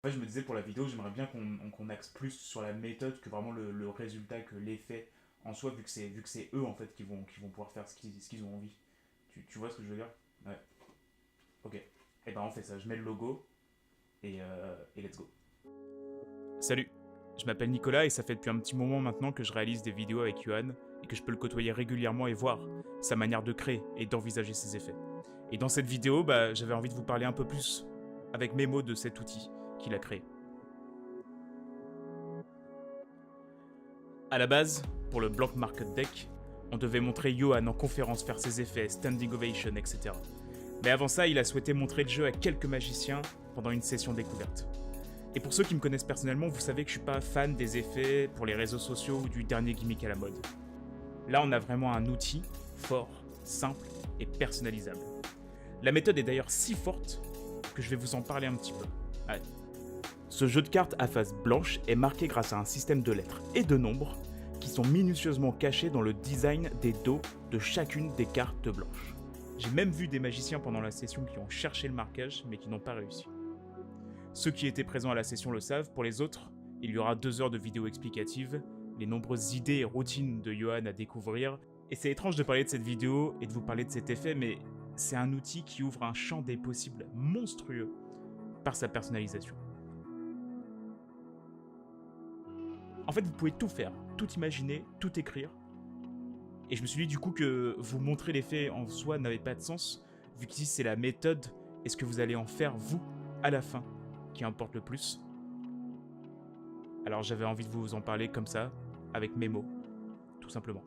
En fait, je me disais pour la vidéo, j'aimerais bien qu'on axe plus sur la méthode que vraiment le résultat, que l'effet en soi, vu que c'est eux en fait qui vont pouvoir faire ce qu'ils ont envie. Tu vois ce que je veux dire? Ouais. Ok. Et ben on fait ça. Je mets le logo et let's go. Salut, je m'appelle Nicolas et ça fait depuis un petit moment maintenant que je réalise des vidéos avec Johan et que je peux le côtoyer régulièrement et voir sa manière de créer et d'envisager ses effets. Et dans cette vidéo, j'avais envie de vous parler un peu plus avec mes mots de cet outil qu'il a créé. À la base, pour le Blank Market Deck, on devait montrer Johan en conférence faire ses effets, standing ovation, etc. Mais avant ça, il a souhaité montrer le jeu à quelques magiciens pendant une session découverte. Et pour ceux qui me connaissent personnellement, vous savez que je suis pas fan des effets pour les réseaux sociaux ou du dernier gimmick à la mode. Là, on a vraiment un outil fort, simple et personnalisable. La méthode est d'ailleurs si forte que je vais vous en parler un petit peu. Allez. Ce jeu de cartes à face blanche est marqué grâce à un système de lettres et de nombres qui sont minutieusement cachés dans le design des dos de chacune des cartes blanches. J'ai même vu des magiciens pendant la session qui ont cherché le marquage mais qui n'ont pas réussi. Ceux qui étaient présents à la session le savent, pour les autres, il y aura 2 heures de vidéos explicatives, les nombreuses idées et routines de Johan à découvrir, et c'est étrange de parler de cette vidéo et de vous parler de cet effet, mais c'est un outil qui ouvre un champ des possibles monstrueux par sa personnalisation. En fait, vous pouvez tout faire, tout imaginer, tout écrire. Et je me suis dit du coup que vous montrer l'effet en soi n'avait pas de sens, vu qu'ici c'est la méthode et ce que vous allez en faire vous, à la fin, qui importe le plus. Alors j'avais envie de vous en parler comme ça, avec mes mots, tout simplement.